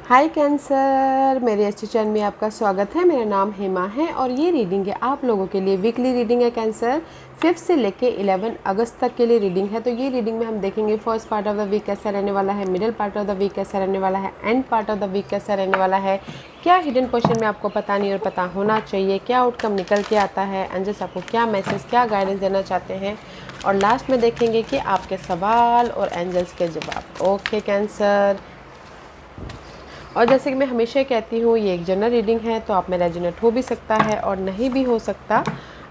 हाय cancer, मेरे अच्छे channel में आपका स्वागत है। मेरा नाम हेमा है और ये रीडिंग है आप लोगों के लिए। वीकली रीडिंग है कैंसर, 5 से लेके 11 अगस्त तक के लिए रीडिंग है। तो ये रीडिंग में हम देखेंगे first part of the week कैसा रहने वाला है, middle part of the week कैसा रहने वाला है, end part of the week कैसा रहने वाला है, क्या हिडन क्वेश्चन में आपको पता नहीं और पता होना चाहिए, क्या आउटकम निकल के आता है, एंजल्स आपको क्या मैसेज, क्या गाइडेंस देना चाहते हैं, और लास्ट में देखेंगे कि आपके सवाल और एंजल्स के जवाब। ओके कैंसर, और जैसे कि मैं हमेशा कहती हूँ ये एक जनरल रीडिंग है, तो आप में रेजोनेट हो भी सकता है और नहीं भी हो सकता।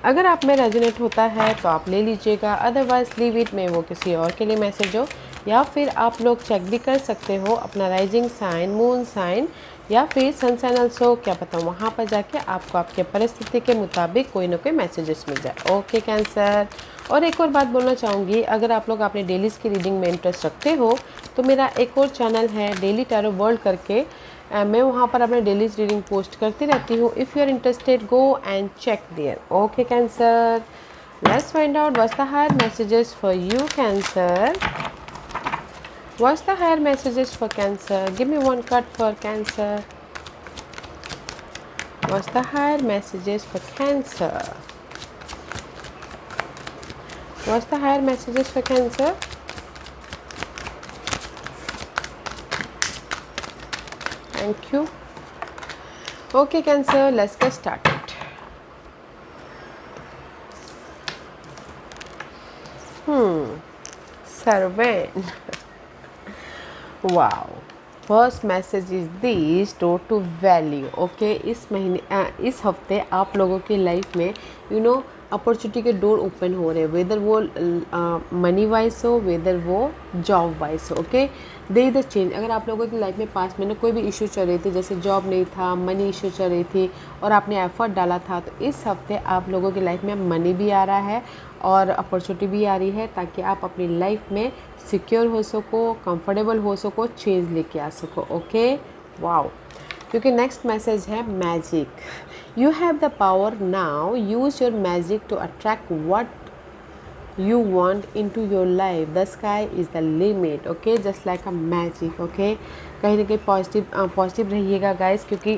अगर आप में रेजोनेट होता है तो आप ले लीजिएगा, अदरवाइज लीव इट में वो किसी और के लिए मैसेज हो। या फिर आप लोग चेक भी कर सकते हो अपना राइजिंग साइन, मून साइन या फिर सन साइन ऑल्सो, क्या पता वहाँ पर जाके आपको आपके परिस्थिति के मुताबिक कोई ना कोई मैसेजेस मिल जाए। ओके कैंसर, और एक और बात बोलना चाहूँगी, अगर आप लोग अपने डेलीज की रीडिंग में इंटरेस्ट रखते हो तो मेरा एक और चैनल है डेली टैरो वर्ल्ड करके, मैं वहाँ पर अपने डेलीज रीडिंग पोस्ट करती रहती हूँ। If you are interested go and check there. Okay Cancer, let's find out what's the higher messages for you Cancer. What's the higher messages for Cancer? Give me one card for Cancer. What's the higher messages for Cancer? What's the higher messages for Cancer? Thank you. Okay Cancer, let's get started. Servant. Wow, first message is this door to value. Okay, इस महीने इस हफ्ते आप लोगों की life में opportunity के door open हो रहे हैं, वेदर वो मनी वाइज हो, वेदर वो जॉब वाइज हो। Okay, they is the change. अगर आप लोगों की लाइफ में पास्ट में ना कोई भी इशू चल रही थी, जैसे जॉब नहीं था, मनी इशू चल रही थी और आपने एफर्ट डाला था, तो इस हफ्ते आप लोगों की लाइफ में मनी भी आ रहा है और अपॉर्चुनिटी भी आ रही है, ताकि आप अपनी लाइफ में सिक्योर हो सको, कंफर्टेबल हो सको, चेंज लेके आ सको। ओके वाओ, क्योंकि नेक्स्ट मैसेज है magic. You have the power now, use your magic to attract what you want into your life. The sky is the limit. Okay, just like a magic. Okay, कहीं ना कहीं positive रहिएगा guys, क्योंकि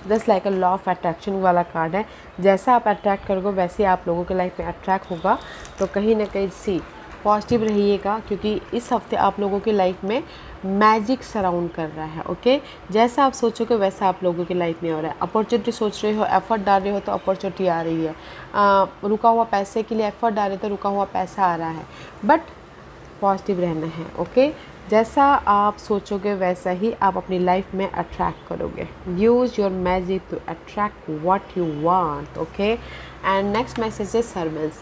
just like a law of attraction वाला card है। जैसा आप attract करोगे वैसे आप लोगों के लाइफ में अट्रैक्ट होगा। तो कहीं ना कहीं पॉजिटिव रहिएगा, क्योंकि इस हफ्ते आप लोगों की लाइफ में मैजिक सराउंड कर रहा है। ओके, जैसा आप सोचोगे वैसा आप लोगों की लाइफ में हो रहा है। अपॉर्चुनिटी सोच रहे हो, एफर्ट डाल रहे हो तो अपॉर्चुनिटी आ रही है। रुका हुआ पैसे के लिए एफर्ट डाल रहे हो तो रुका हुआ पैसा आ रहा है, बट पॉजिटिव रहना है। ओके, जैसा आप सोचोगे वैसा ही आप अपनी लाइफ में अट्रैक्ट करोगे। Use your magic to attract what you want. Okay, and next message है servants.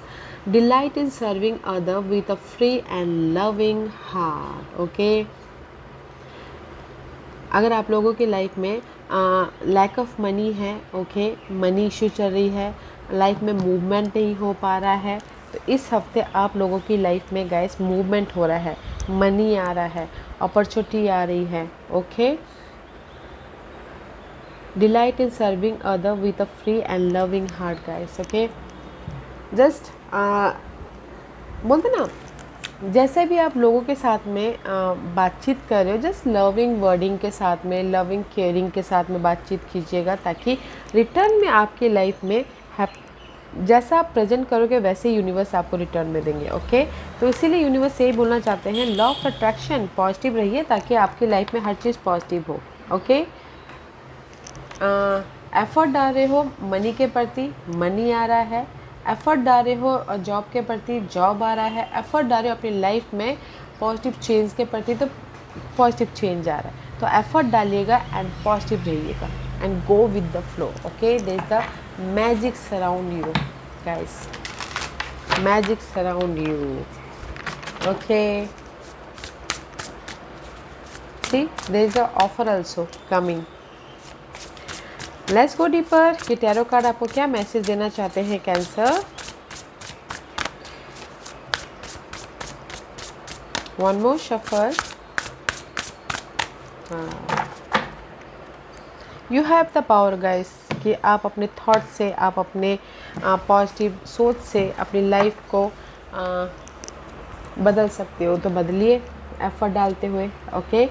Delight in serving other with a free and loving heart. Okay, अगर आप लोगों की लाइफ में लैक ऑफ मनी है, ओके, मनी इशू चल रही है, लाइफ में मूवमेंट नहीं हो पा रहा है, तो इस हफ्ते आप लोगों की लाइफ में गाइस मूवमेंट हो रहा है, मनी आ रहा है, अपॉर्चुनिटी आ रही है। Okay, delight in serving other with a free and loving heart guys. Okay, just बोलते ना, जैसे भी आप लोगों के साथ में बातचीत कर रहे हो, जस्ट लविंग वर्डिंग के साथ में, लविंग केयरिंग के साथ में बातचीत कीजिएगा, ताकि रिटर्न में आपकी लाइफ में जैसा आप प्रेजेंट करोगे वैसे यूनिवर्स आपको रिटर्न में देंगे। ओके, तो इसीलिए यूनिवर्स यही बोलना चाहते हैं, लॉ ऑफ अट्रैक्शन, पॉजिटिव रहिए ताकि आपकी लाइफ में हर चीज़ पॉजिटिव हो। ओके, एफर्ट डाल रहे हो मनी के प्रति, मनी आ रहा है। एफर्ट डाल रहे हो जॉब के प्रति, जॉब आ रहा है। एफर्ट डाल रहे हो अपनी लाइफ में पॉजिटिव चेंज के प्रति, तो पॉजिटिव चेंज आ रहा है। तो एफर्ट डालिएगा एंड पॉजिटिव रहिएगा and go with the flow. Okay, there is the magic surround you guys, magic surround you. Okay, see there is a offer also coming. Let's go deeper कि tarot card आपको क्या message देना चाहते हैं Cancer. One more shuffle. You have the power guys, कि आप अपने thought से, आप अपने पॉजिटिव सोच से अपनी लाइफ को बदल सकते हो। तो बदलिए एफर्ट डालते हुए। Okay,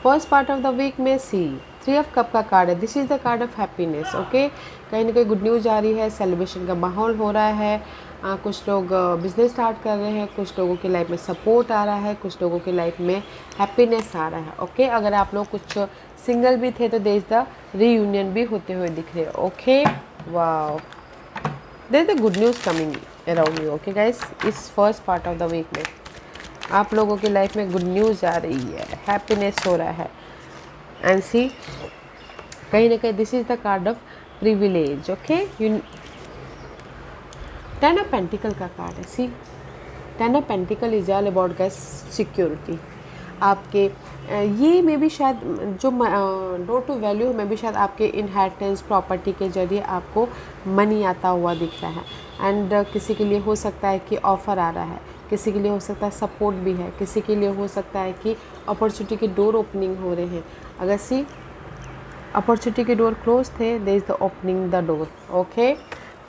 first part of the week में सी 3 ऑफ कप का कार्ड है, this is the card of happiness. Okay, कहीं ना कहीं गुड न्यूज़ आ रही है, सेलिब्रेशन का माहौल हो रहा है। कुछ लोग बिजनेस स्टार्ट कर रहे हैं, कुछ लोगों की लाइफ में सपोर्ट आ रहा है, कुछ लोगों की लाइफ में हैप्पीनेस आ रहा है। ओके, अगर आप लोग कुछ सिंगल भी थे तो देयर इज द रीयूनियन भी होते हुए दिख रहे हैं। Okay, wow, there is the good news coming around you. Okay guys, इस first part of the week में आप लोगों की लाइफ में गुड न्यूज़ आ रही है, हैप्पीनेस हो रहा है। एंड सी, कहीं ना कहीं this is the card of privilege. Okay, 10 of pentacle का कार्ड है। सी, 10 of pentacle is all about guys security. आपके ये में भी शायद जो डोर टू वैल्यू में भी शायद आपके इनहेरिटेंस प्रॉपर्टी के जरिए आपको मनी आता हुआ दिख रहा है। एंड किसी के लिए हो सकता है कि ऑफ़र आ रहा है, किसी के लिए हो सकता है सपोर्ट भी है, किसी के लिए हो सकता है कि अपॉर्चुनिटी के डोर ओपनिंग हो रहे हैं। अगर सी अपॉर्चुनिटी के डोर क्लोज थे, there is the opening the door. Okay,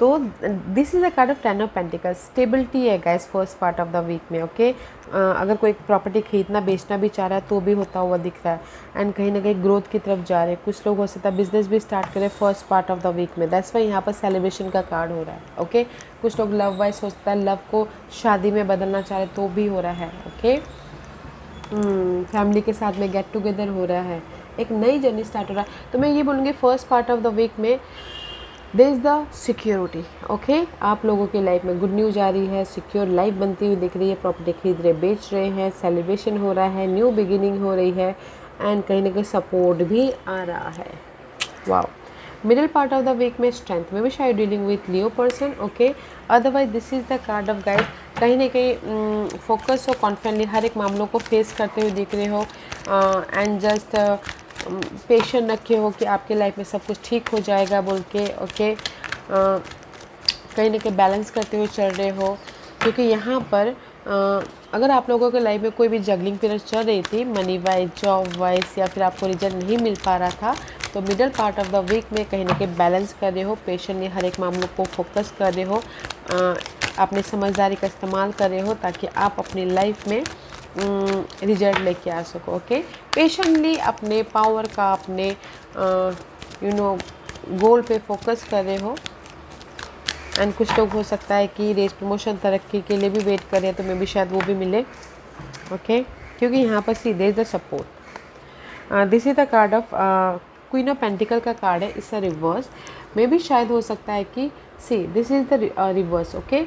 तो this is a card of 10 of pentacles. Stability है guys first part of the week में। ओके, अगर कोई प्रॉपर्टी खरीदना बेचना भी चाह रहा है तो भी होता हुआ दिख रहा है। एंड कहीं ना कहीं ग्रोथ की तरफ जा रहे हैं। कुछ लोग हो सकता है बिजनेस भी स्टार्ट करें first part of the week में, दैट्स वाई यहाँ पर सेलिब्रेशन का कार्ड हो रहा है। ओके, कुछ लोग लव वाइज हो सकता है लव को शादी में बदलना चाह रहे तो भी हो रहा है। ओके, फैमिली के साथ में गेट टुगेदर हो रहा है, एक नई जर्नी स्टार्ट हो रहा है। तो मैं ये बोलूँगी first part of the week में there is the security. Okay, आप लोगों की लाइफ में गुड न्यूज़ आ रही है, सिक्योर लाइफ बनती हुई दिख रही है, प्रॉपर्टी खरीद रहे बेच रहे हैं, सेलिब्रेशन हो रहा है, न्यू बिगिनिंग हो रही है। एंड कहीं ना कहीं सपोर्ट भी आ रहा है। Wow, middle part of the week में स्ट्रेंथ में भी शायद dealing with Leo person. Okay, otherwise this is the card of guide. कहीं ना कहीं फोकस हो, कॉन्फिडेंटली हर एक मामलों को फेस करते हुए दिख रहे हो। एंड जस्ट पेशेंट रखे हो कि आपके लाइफ में सब कुछ ठीक हो जाएगा बोल के। ओके, कहीं ना कहीं बैलेंस करते हुए चल रहे हो, क्योंकि यहाँ पर अगर आप लोगों के लाइफ में कोई भी जगलिंग पीरियड चल रही थी मनी वाइज, जॉब वाइज, या फिर आपको रिजल्ट नहीं मिल पा रहा था, तो middle part of the week में कहीं ना कहीं बैलेंस कर रहे हो, पेशेंटली हर एक मामलों को फोकस कर रहे हो, अपनी समझदारी का इस्तेमाल कर रहे हो ताकि आप अपनी लाइफ में रिजल्ट लेके आ सको। ओके, पेशेंटली अपने पावर का, अपने गोल पे फोकस कर रहे हो। एंड कुछ लोग हो सकता है कि रेस प्रमोशन तरक्की के लिए भी वेट कर रहे हैं, तो मे भी शायद वो भी मिले। ओके, क्योंकि यहाँ पर see there is the support. This is the card of queen of pentacle का कार्ड है, इसका रिवर्स में भी शायद हो सकता है कि सी this is the reverse. Okay,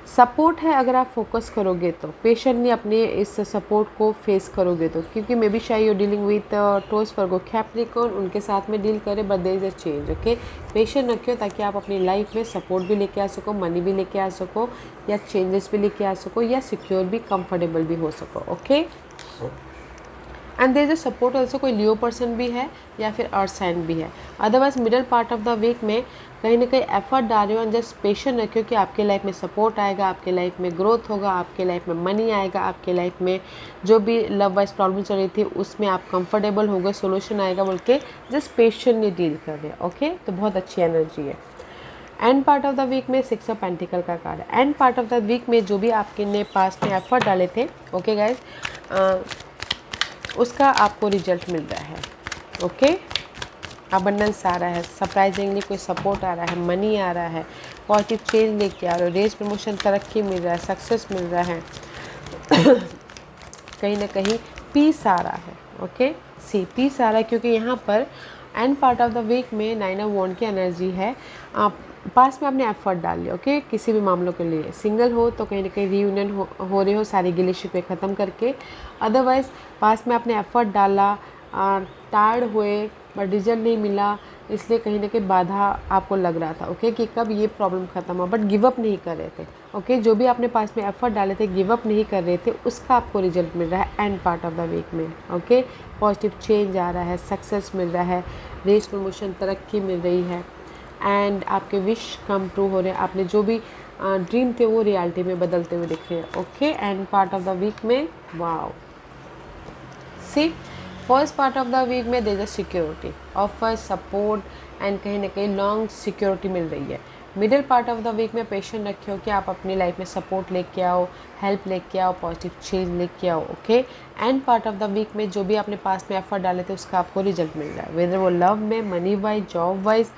support है अगर आप फोकस करोगे तो, पेशेंटली अपने इस सपोर्ट को फेस करोगे तो, क्योंकि मे बी शायद you dealing with those Virgo Capricorn, उनके साथ में डील करें, but there is a change. Okay, patient रखियो ताकि आप अपनी लाइफ में सपोर्ट भी लेके आ सको, मनी भी लेके आ सको, या चेंजेस भी लेके आ सको, या सिक्योर भी, कंफर्टेबल भी हो सको। Okay, and there is a support also, कोई लियो पर्सन भी है या फिर अर्थ साइन भी है। Otherwise middle part of the week में कहीं ना कहीं एफर्ट डाल रहे हो, एंड जस्ट पेशेंट रखियो कि आपके लाइफ में सपोर्ट आएगा, आपके लाइफ में ग्रोथ होगा, आपके लाइफ में मनी आएगा, आपके लाइफ में जो भी लव वाइज प्रॉब्लम चल रही थी उसमें आप कंफर्टेबल हो गए, सोल्यूशन आएगा बोल के जस्ट पेशेंटली डील कर रहे हैं। ओके, तो बहुत अच्छी एनर्जी है। End part of the week में 6 ऑफ पेंटिकल का कार्ड है। End part of the week में जो भी आपके ने पास्ट में एफर्ट डाले थे, ओके गाइज, उसका आपको रिजल्ट मिल रहा है। ओके, अबंडेंस आ रहा है, सरप्राइजिंगली कोई सपोर्ट आ रहा है, मनी आ रहा है, पॉजिटिव चेंज लेके आ रहे हो, रेस प्रमोशन तरक्की मिल रहा है, सक्सेस मिल रहा है, कहीं ना कहीं पीस आ रहा है। ओके, सी पीस आ रहा है, क्योंकि यहाँ पर end part of the week में 9 ऑफ वॉन्ड की एनर्जी है। आप पास में आपने एफर्ट डाल लिया। ओके, किसी भी मामलों के लिए सिंगल हो तो कहीं ना कहीं रीयूनियन हो रहे हो सारी गिले शिकवे ख़त्म करके, अदरवाइज़ पास में आपने एफर्ट डाला, टायर्ड हुए बट रिजल्ट नहीं मिला, इसलिए कहीं ना कहीं बाधा आपको लग रहा था। ओके, कि कब ये प्रॉब्लम ख़त्म हो, बट गिव अप नहीं कर रहे थे। ओके, जो भी आपने पास में एफर्ट डाले थे, गिव अप नहीं कर रहे थे, उसका आपको रिजल्ट मिल रहा है end part of the week में। ओके, पॉजिटिव चेंज आ रहा है, सक्सेस मिल रहा है, रेस प्रमोशन तरक्की मिल रही है, एंड आपके विश कम ट्रू हो रहे हैं, आपने जो भी ड्रीम थे वो रियलिटी में बदलते हुए दिख रहे हैं। Okay, and part of the week में wow, see first part of the week में there is security, offer, support, and कहीं ना कहीं लॉन्ग सिक्योरिटी मिल रही है। Middle part of the week में पेशेंट रखे हो कि आप अपनी लाइफ में सपोर्ट लेके आओ, हेल्प लेके आओ, पॉजिटिव चेंज लेके आओ, okay. And part of the week में जो भी आपने पास में एफर्ट डाले थे उसका आपको रिजल्ट मिल रहा है, वेदर वो लव में, मनी वाइज, जॉब वाइज,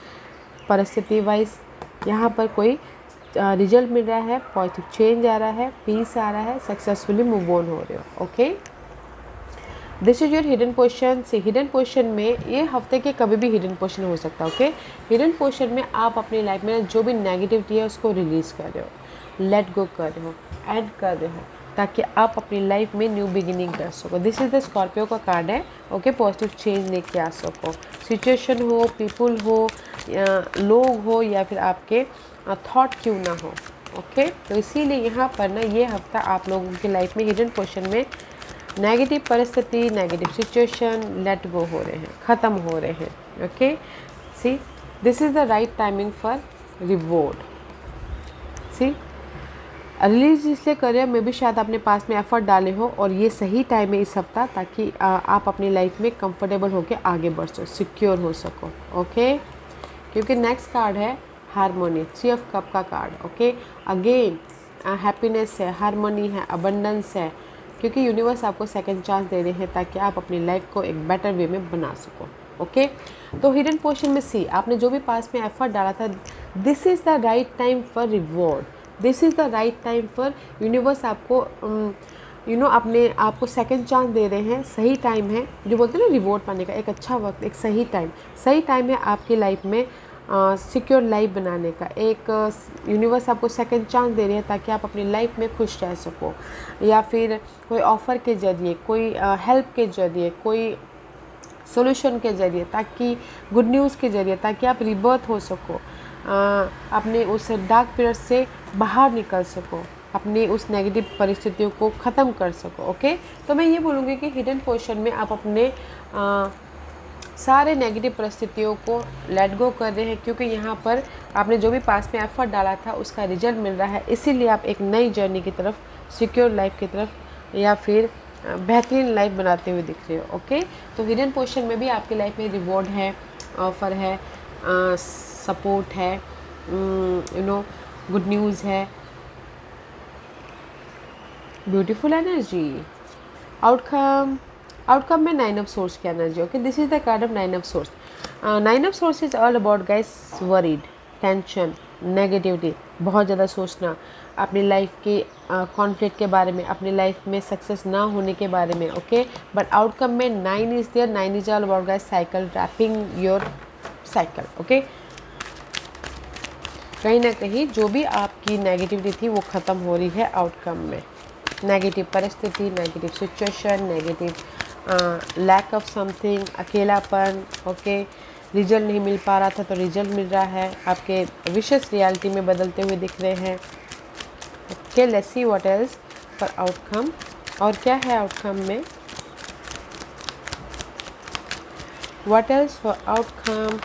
परिस्थिति वाइज, यहाँ पर कोई रिजल्ट मिल रहा है, पॉजिटिव चेंज आ रहा है, पीस आ रहा है, सक्सेसफुली मूव ऑन हो रहे हो, okay. This is your hidden position. से हिडन पोजीशन में ये हफ्ते के कभी भी हिडन पोजीशन हो सकता है, ओके। हिडन पोजीशन में आप अपनी लाइफ में जो भी नेगेटिविटी है उसको रिलीज़ कर रहे हो, लेट गो कर रहे हो, ऐड कर रहे हो, ताकि आप अपनी लाइफ में न्यू बिगिनिंग कर सको। दिस इज़ द स्कॉर्पियो का कार्ड है, ओके। पॉजिटिव चेंज लेके आ सको, सिचुएशन हो, पीपल हो, लोग हो, या फिर आपके थॉट क्यों ना हो, ओके। तो इसीलिए यहाँ पर ना ये हफ्ता आप लोगों की लाइफ में हिडन पोजीशन में नेगेटिव परिस्थिति, नेगेटिव सिचुएशन लेट गो हो रहे हैं, ख़त्म हो रहे हैं, okay. See this is the right timing for reward. See release इसलिए कर रहे हो, मे भी शायद आपने पास में एफर्ट डाले हो और ये सही टाइम है इस हफ्ता, ताकि आप अपनी लाइफ में कंफर्टेबल होकर आगे बढ़ सको, सिक्योर हो सको, ओके। क्योंकि नेक्स्ट कार्ड है हारमोनी, 3 ऑफ कप का कार्ड, ओके। अगेन हैप्पीनेस है, हारमोनी है, अबंडेंस है, क्योंकि यूनिवर्स आपको सेकंड चांस दे रहे हैं ताकि आप अपनी लाइफ को एक बेटर वे में बना सको, ओके। तो हिडन पोजीशन में सी, आपने जो भी पास में एफर्ट डाला था, this is the right time for reward, this is the right time for universe आपको अपने आपको सेकंड चांस दे रहे हैं। सही टाइम है, जो बोलते हैं ना रिवॉर्ड पाने का, एक अच्छा वक्त, एक सही टाइम है आपकी लाइफ में सिक्योर लाइफ बनाने का। एक यूनिवर्स आपको सेकंड चांस दे रही है ताकि आप अपनी लाइफ में खुश रह सको, या फिर कोई ऑफ़र के ज़रिए, कोई हेल्प के ज़रिए, कोई सोल्यूशन के ज़रिए, ताकि गुड न्यूज़ के ज़रिए, ताकि आप रिबर्थ हो सको, अपने उस डार्क पीरियड से बाहर निकल सको, अपनी उस नेगेटिव परिस्थितियों को ख़त्म कर सको, ओके। तो मैं ये बोलूँगी कि हिडन पोजीशन में आप अपने सारे नेगेटिव परिस्थितियों को लेट गो कर रहे हैं, क्योंकि यहाँ पर आपने जो भी पास में एफर्ट डाला था उसका रिजल्ट मिल रहा है। इसीलिए आप एक नई जर्नी की तरफ, सिक्योर लाइफ की तरफ, या फिर बेहतरीन लाइफ बनाते हुए दिख रहे हो, ओके। तो हिडन पोजीशन में भी आपकी लाइफ में रिवॉर्ड है, ऑफ़र है, सपोर्ट है, गुड न्यूज़ है, ब्यूटीफुल एनर्जी, आउटकम में 9 ऑफ सोर्स की energy, okay. This is the card of 9 of source. 9 of source is all about guys worried, tension, negativity, बहुत ज़्यादा सोचना, अपनी लाइफ के कॉन्फ्लिक्ट के बारे में, अपनी लाइफ में सक्सेस ना होने के बारे में, ओके। बट आउटकम में 9 is there. 9 is all about guys cycle, wrapping your cycle, okay. कहीं ना कहीं जो भी आपकी नेगेटिविटी थी वो ख़त्म हो रही है आउटकम में। नेगेटिव परिस्थिति, negative situation, negative lack of something, अकेलापन, ओके। रिजल्ट नहीं मिल पा रहा था तो रिजल्ट मिल रहा है, आपके विशेष रियलिटी में बदलते हुए दिख रहे हैं, okay. Let's see what else for outcome, और क्या है आउटकम में, व्हाट एल्स फॉर आउटकम।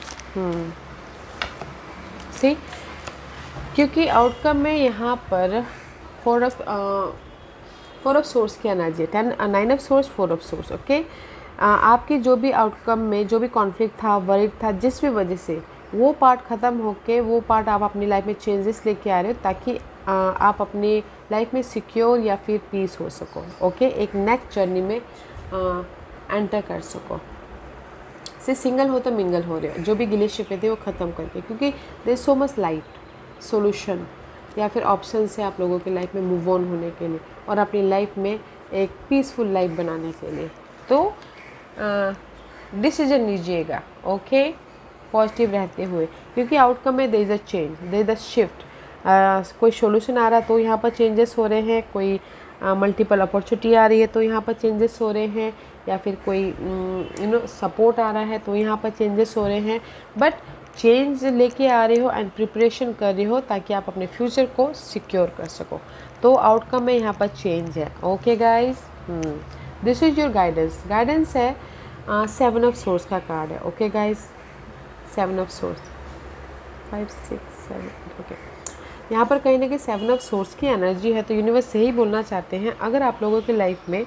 सी, क्योंकि आउटकम में यहाँ पर 4 ऑफ सोर्स की energy, 9 of source, 4 of source, okay. आपकी जो भी आउटकम में जो भी कॉन्फ्लिक्ट था, वरीड था, जिस भी वजह से, वो पार्ट ख़त्म होके वो पार्ट आप अपनी लाइफ में चेंजेस लेके आ रहे हो, ताकि आप अपनी लाइफ में सिक्योर या फिर पीस हो सको, ओके। एक नेक्स्ट जर्नी में एंटर कर सको। से सिंगल हो तो मिंगल हो रहे हो, जो भी गिले शिकवे थे वो ख़त्म करके, क्योंकि there is so much light solution या फिर ऑप्शन है आप लोगों की लाइफ में मूव ऑन होने के लिए और अपनी लाइफ में एक पीसफुल लाइफ बनाने के लिए। तो डिसीजन लीजिएगा, ओके, पॉजिटिव रहते हुए, क्योंकि आउटकम में there is a change, there is a shift. कोई सोल्यूशन आ रहा तो यहाँ पर चेंजेस हो रहे हैं, कोई मल्टीपल अपॉर्चुनिटी आ रही है तो यहाँ पर चेंजेस हो रहे हैं, या फिर कोई सपोर्ट आ रहा है तो यहाँ पर चेंजेस हो रहे हैं। बट चेंज लेके आ रहे हो एंड प्रिपरेशन कर रहे हो ताकि आप अपने फ्यूचर को सिक्योर कर सको। तो आउटकम में यहाँ पर चेंज है, okay guys. This is your guidance है 7 ऑफ सोर्स का कार्ड है, okay guys. 7 of source, 5 6 7, okay. यहाँ पर कहीं ना कहीं 7 ऑफ सोर्स की एनर्जी है, तो यूनिवर्स यही बोलना चाहते हैं, अगर आप लोगों की लाइफ में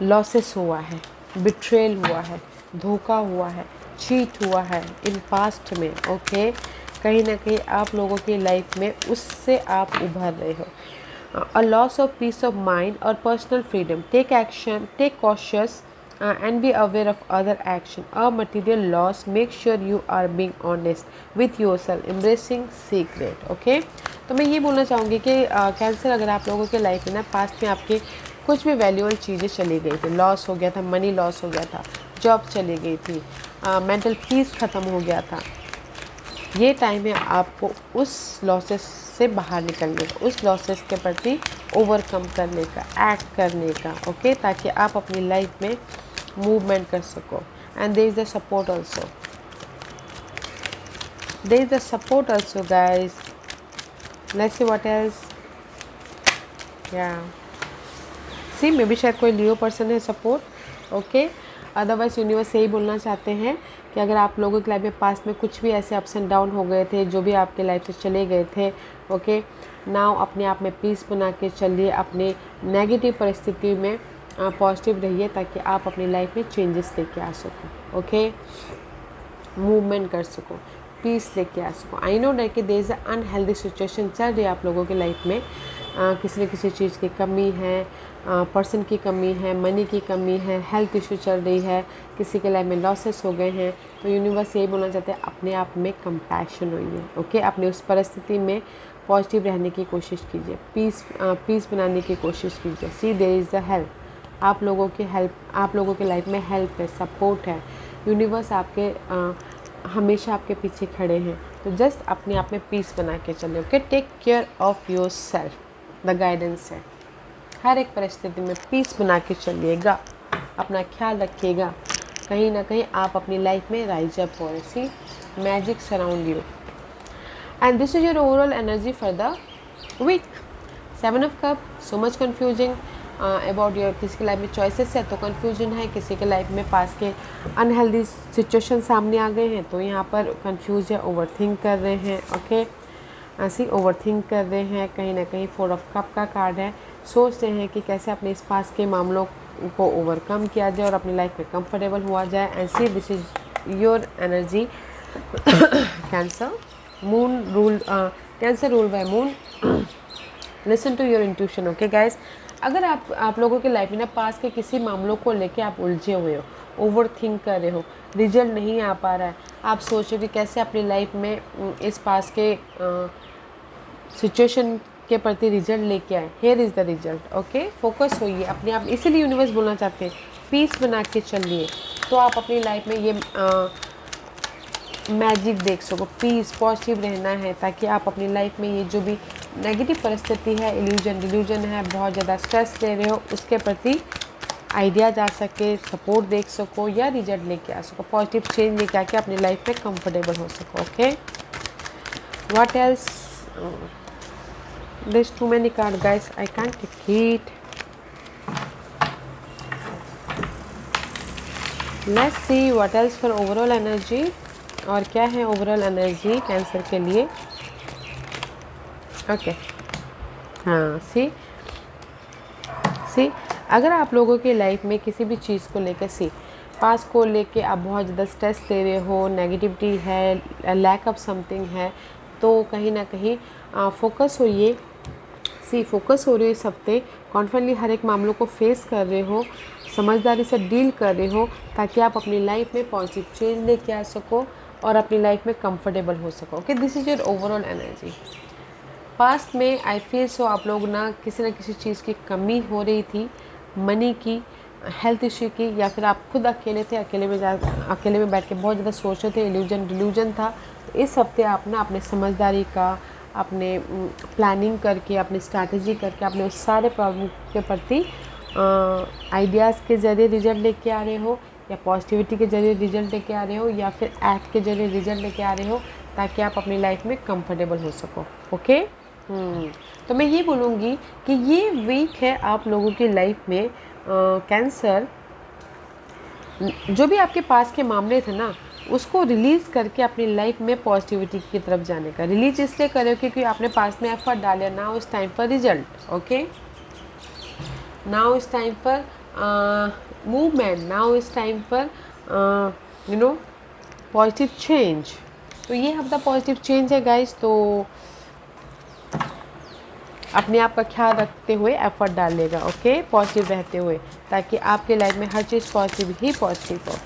लॉसेस हुआ है, बिट्रेल हुआ है, धोखा हुआ है, चीट हुआ है इन पास्ट में, ओके, कहीं ना कहीं आप लोगों की लाइफ में उससे आप उभर रहे हो। A loss of peace of mind or personal freedom. Take action, take cautious and be aware of other action. A material loss, make sure you are being honest with yourself, embracing secret. Okay? तो मैं ये बोलना चाहूँगी कि cancer, अगर आप लोगों के लाइफ में ना पास्ट में आपके कुछ भी वैल्यूएबल चीज़ें चली गई थी, लॉस हो गया था, मनी लॉस हो गया था, जॉब चली गई थी, मेंटल पीस ख़त्म हो गया था, ये टाइम है आपको उस लॉसेस से बाहर निकलने का, उस लॉसेस के प्रति ओवरकम करने का, एक्ट करने का, ओके, ताकि आप अपनी लाइफ में मूवमेंट कर सको। And there is the support also, there is the support also guys. Let's see what else. या सी मे बी शायद कोई लियो पर्सन है सपोर्ट, ओके। अदरवाइज यूनिवर्स यही बोलना चाहते हैं कि अगर आप लोगों की लाइफ में पास्ट में कुछ भी ऐसे अप्स एंड डाउन हो गए थे, जो भी आपके लाइफ से चले गए थे, ओके, नाउ अपने आप में पीस बना के चलिए, अपने नेगेटिव परिस्थिति में पॉजिटिव रहिए, ताकि आप अपनी लाइफ में चेंजेस लेके आ सको, ओके, मूवमेंट कर सको, पीस लेके आ सको। आई नो डैट कि there is a unhealthy situation चल रही है आप लोगों की लाइफ में, किसी न किसी चीज़ की कमी है, पर्सन की कमी है, मनी की कमी है, हेल्थ इशू चल रही है, किसी के लाइफ में लॉसेस हो गए हैं। तो यूनिवर्स यही बोलना चाहते हैं, अपने आप में कंपैशन होइए, ओके, अपने उस परिस्थिति में पॉजिटिव रहने की कोशिश कीजिए, पीस बनाने की कोशिश कीजिए। सी देयर इज़ द हेल्प, आप लोगों की हेल्प, आप लोगों के लाइफ में हेल्प है, सपोर्ट है, यूनिवर्स आपके हमेशा आपके पीछे खड़े हैं। तो जस्ट अपने आप में पीस बना के चले, okay. Take care of your self, the guidance है, हर एक परिस्थिति में पीस बना के चलिएगा, अपना ख्याल रखिएगा, कहीं ना कहीं आप अपनी लाइफ में राइज अप हो। See magic surround you and this is your overall energy for the week. 7 of cup, so much confusing about your, किसी के लाइफ में चॉइसेस है तो कन्फ्यूजन है, किसी के लाइफ में पास के अनहेल्दी सिचुएशन सामने आ गए हैं तो यहाँ पर कन्फ्यूज है, ओवर थिंक कर रहे हैं, ओके, ऐसे ओवर थिंक कर रहे हैं, कहीं ना कहीं 4 ऑफ कप का कार्ड है, सोच रहे हैं कि कैसे अपने इस पास के मामलों को ओवरकम किया जाए और अपनी लाइफ में कंफर्टेबल हुआ जाए। And see this is your energy Cancer, moon rule, Cancer rule by moon. Listen to your intuition, okay guys. अगर आप लोगों के लाइफ में ना पास के किसी मामलों को लेके आप उलझे हुए हो, ओवर थिंक कर रहे हो, रिजल्ट नहीं आ पा रहा है, आप सोच रहे हो कि कैसे अपनी लाइफ में इस पास के सिचुएशन के प्रति रिजल्ट लेके आए, here is the result, okay. Focus होइए अपने आप, इसीलिए यूनिवर्स बोलना चाहते हैं पीस बना के चलिए, तो आप अपनी लाइफ में ये मैजिक देख सको, पीस, पॉजिटिव रहना है, ताकि आप अपनी लाइफ में ये जो भी नेगेटिव परिस्थिति है, इल्यूजन डिल्यूजन है, बहुत ज़्यादा स्ट्रेस ले रहे हो, उसके प्रति आइडिया जा सके, सपोर्ट देख सको या रिजल्ट लेके आ सको, पॉजिटिव चेंज लेके आके अपनी लाइफ में कंफर्टेबल हो सको, okay. What else? There's too many cards, guys. I can't take it. Let's see what else for overall energy. और क्या है ओवरऑल एनर्जी कैंसर के लिए? ओके, हाँ, सी अगर आप लोगों की लाइफ में किसी भी चीज़ को लेकर, पास को लेके आप बहुत ज़्यादा स्ट्रेस ले रहे हो, नेगेटिविटी है, लैक ऑफ समथिंग है, तो कहीं ना कहीं फोकस होइए, फोकस हो रही है इस हफ्ते, कॉन्फिडेंटली हर एक मामलों को फेस कर रहे हो, समझदारी से डील कर रहे हो, ताकि आप अपनी लाइफ में पॉजिटिव चेंज लेके आ सको और अपनी लाइफ में कंफर्टेबल हो सको, okay. This is your overall energy. Past में आई फील सो आप लोग ना किसी चीज़ की कमी हो रही थी, मनी की, हेल्थ इश्यू की, या फिर आप खुद अकेले थे, अकेले में बैठ के बहुत ज़्यादा सोच रहे थे, इल्यूजन डिल्यूजन था। तो इस हफ्ते आप ना अपने समझदारी का, अपने प्लानिंग करके, अपनी स्ट्रैटेजी करके, अपने उस सारे प्रॉब्लम के प्रति आइडियाज़ के ज़रिए रिजल्ट लेके आ रहे हो, या पॉजिटिविटी के ज़रिए रिजल्ट लेके आ रहे हो, या फिर एक्ट के ज़रिए रिजल्ट लेके आ रहे हो, ताकि आप अपनी लाइफ में कंफर्टेबल हो सको, ओके। तो मैं ये बोलूँगी कि ये वीक है आप लोगों की लाइफ में, कैंसर, जो भी आपके पास के मामले थे ना, उसको रिलीज़ करके अपनी लाइफ में पॉजिटिविटी की तरफ जाने का। रिलीज इसलिए करो क्योंकि आपने पास में एफर्ट डाला, नाउ इस टाइम पर रिजल्ट, ओके, नाउ इस टाइम पर मूवमेंट, नाउ इस टाइम पर पॉजिटिव चेंज, तो ये हफ्ता पॉजिटिव चेंज है गाइस। तो अपने आप का ख्याल रखते हुए एफर्ट डालिएगा, ओके, पॉजिटिव रहते हुए, ताकि आपके लाइफ में हर चीज़ पॉजिटिव ही पॉजिटिव हो।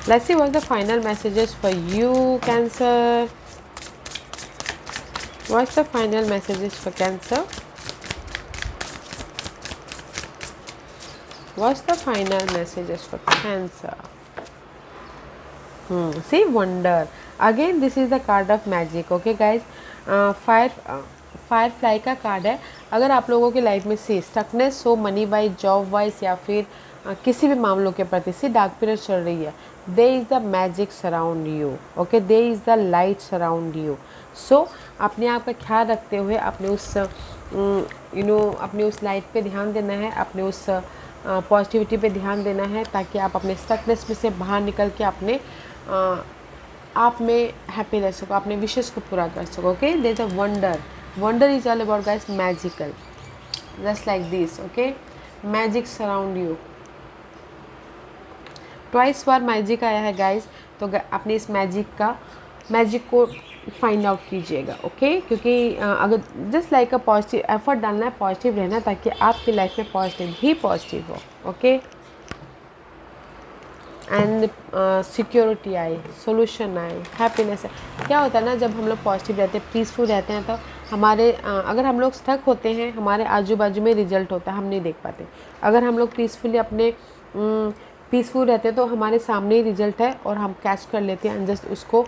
Let's see what the final messages for you cancer. What's the final messages for cancer? What's the final messages for cancer? See wonder again, this is the card of magic, okay guys। Fire का card है। अगर आप लोगों की life में से stuckness हो money wise, job wise, या फिर किसी भी मामलों के प्रति से डार्क पीरियड चल रही है, there is the magic surround you, okay, there is the light surround you. So अपने आप का ख्याल रखते हुए अपने उस अपने उस लाइट पे ध्यान देना है, अपने उस पॉजिटिविटी पे ध्यान देना है, ताकि आप अपने स्टकनेस में से बाहर निकल के अपने आप में हैप्पी रह सको, अपने विशेष को पूरा कर सको, okay. There is a wonder is all about guys magical, just like this, okay, magic surround you. Twice बार मैजिक आया है गाइस, तो अपने इस मैजिक को फाइंड आउट कीजिएगा, ओके, क्योंकि अगर just like a positive effort डालना है, पॉजिटिव रहना, ताकि आपकी लाइफ में पॉजिटिव ही पॉजिटिव हो, ओके। एंड सिक्योरिटी आए, सोल्यूशन आए, हैप्पीनेस है। क्या होता है ना, जब हम लोग पॉजिटिव रहते हैं, पीसफुल रहते हैं, तो हमारे अगर हम लोग स्टक होते हैं, हमारे आजू बाजू में रिजल्ट होता है, हम नहीं देख पाते। अगर हम लोग पीसफुली अपने पीसफुल रहते हैं, तो हमारे सामने ही रिजल्ट है और हम कैच कर लेते हैं एंड जस्ट उसको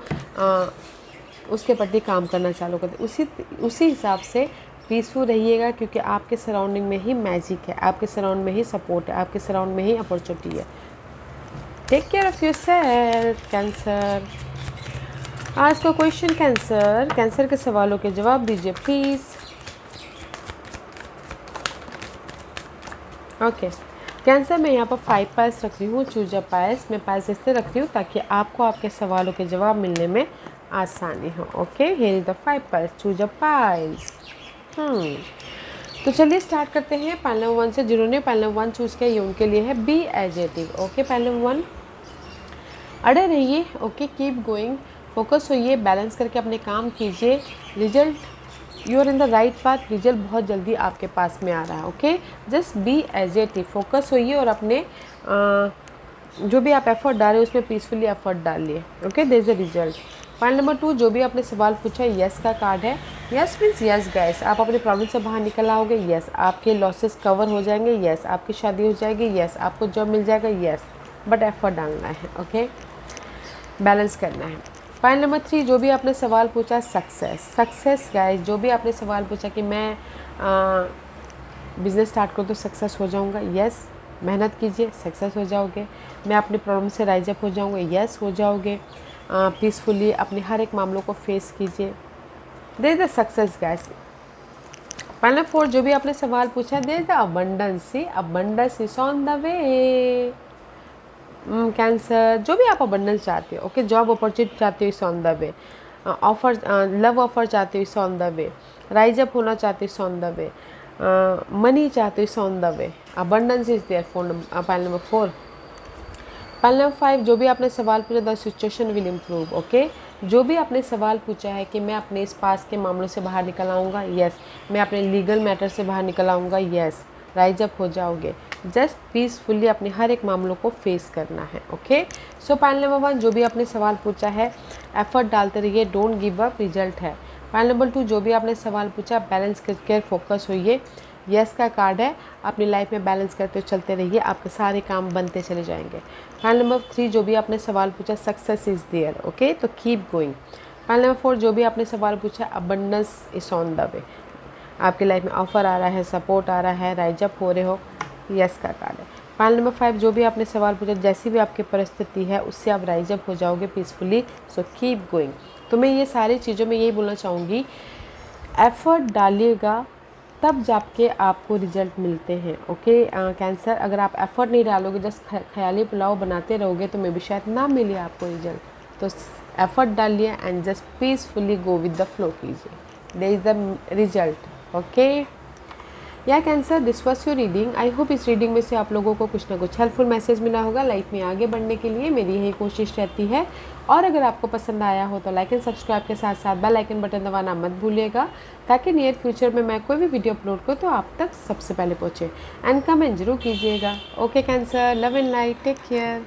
उसके प्रति काम करना चालू करते हैं। उसी हिसाब से पीसफुल रहिएगा, क्योंकि आपके सराउंडिंग में ही मैजिक है, आपके सराउंड में ही सपोर्ट है, आपके सराउंड में ही अपॉर्चुनिटी है। Take care of yourself Cancer. आज का क्वेश्चन कैंसर के सवालों के जवाब दीजिए प्लीज़। ओके कैंसर, मैं यहाँ पर 5 पाइल्स रख रही हूँ, चूज अ पाइल्स। मैं पाइल्स इसलिए रख रही हूँ ताकि आपको आपके सवालों के जवाब मिलने में आसानी हो, okay. Here is the 5 piles, choose a piles. तो चलिए स्टार्ट करते हैं पाइल नंबर 1 से। जिन्होंने पाइल नंबर 1 चूज़ किया, ये उनके लिए है be adjective, okay. Pile number 1, अड़े रहिए, ओके, कीप गोइंग, फोकस होइए, बैलेंस करके अपने काम कीजिए। Result, you are in the right path, result बहुत जल्दी आपके पास में आ रहा है, okay. Just be adjective, focus होइए और अपने जो भी आप एफर्ट डाल रहे हैं उसमें पीसफुली एफर्ट डालिए, okay. There is a result. Point number 2, जो भी आपने सवाल पूछा, यस का कार्ड है। यस मीन्स यस गाइस, आप अपने प्रॉब्लम से बाहर निकल आओगे, यस आपके लॉसेस कवर हो जाएंगे, यस आपकी शादी हो जाएगी, यस आपको जॉब मिल जाएगा, यस, बट एफर्ट डालना है, ओके, बैलेंस करना है। पॉइंट नंबर 3, जो भी आपने सवाल पूछा, सक्सेस गाइस, जो भी आपने सवाल पूछा कि मैं बिज़नेस स्टार्ट करूँ तो सक्सेस हो जाऊँगा, यस, मेहनत कीजिए, सक्सेस हो जाओगे। मैं अपने प्रॉब्लम से राइज अप हो जाऊँगा, यस हो जाओगे। पीसफुली अपने हर एक मामलों को फेस कीजिए, there is the success guys. Point number 4, जो भी आपने सवाल पूछा, there is the abundance is on the way. Cancer, जो भी आप अबंडेंस चाहते हो, ओके, जॉब अपॉर्चुनिटी चाहते हो, is on the way, offer, love offer चाहते हो, is on the way, rise up होना चाहते हो, is on the way, money चाहते हो, is on the way, abundance is there. Pile number 4। Pile number 5, जो भी आपने सवाल पूछा, the situation will improve, okay. जो भी आपने सवाल पूछा है कि मैं अपने इस पास के मामलों से बाहर निकल आऊँगा, यस, मैं अपने लीगल मैटर से बाहर निकल आऊँगा, यस, राइज अप हो जाओगे। जस्ट पीसफुली अपने हर एक मामलों को फेस करना है, ओके। सो पॉइंट नंबर 1, जो भी आपने सवाल पूछा है, एफर्ट डालते रहिए, डोंट गिव अप, रिजल्ट है। पॉइंट नंबर 2, जो भी आपने सवाल पूछा, बैलेंस करके फोकस होइए, यस का कार्ड है, अपनी लाइफ में बैलेंस करते हुए चलते रहिए, आपके सारे काम बनते चले जाएंगे। पॉइंट नंबर 3, जो भी आपने सवाल पूछा, सक्सेस इज़ देयर, ओके, तो कीप गोइंग। पॉइंट नंबर 4, जो भी आपने सवाल पूछा, अबंडेंस इज ऑन द वे, आपकी लाइफ में ऑफर आ रहा है, सपोर्ट आ रहा है, राइज अप हो रहे हो, यस का कार्ड है। पॉइंट नंबर 5, जो भी आपने सवाल पूछा, जैसी भी आपकी परिस्थिति है उससे आप राइज अप हो जाओगे पीसफुली, सो कीप गोइंग। तो मैं ये सारी चीज़ों में यही बोलना चाहूँगी, एफर्ट डालिएगा तब जाके आपको रिजल्ट मिलते हैं, ओके। कैंसर, अगर आप एफर्ट नहीं डालोगे, जस्ट ख्याली पुलाव बनाते रहोगे, तो मे भी शायद ना मिले आपको रिजल्ट। तो एफर्ट डालिए and just peacefully go with the flow कीजिए, there is the result, okay. या Cancer, this was your reading. I hope इस रीडिंग में से आप लोगों को कुछ ना कुछ हेल्पफुल मैसेज मिला होगा। लाइफ में आगे बढ़ने के लिए मेरी यही कोशिश रहती है। और अगर आपको पसंद आया हो तो लाइक एंड सब्सक्राइब के साथ साथ बेल आइकन बटन दबाना मत भूलिएगा, ताकि नियर फ्यूचर में मैं कोई भी वीडियो अपलोड करूँ तो आप तक सबसे पहले पहुँचे। एंड कमेंट जरूर कीजिएगा। Okay Cancer, love and light, take care.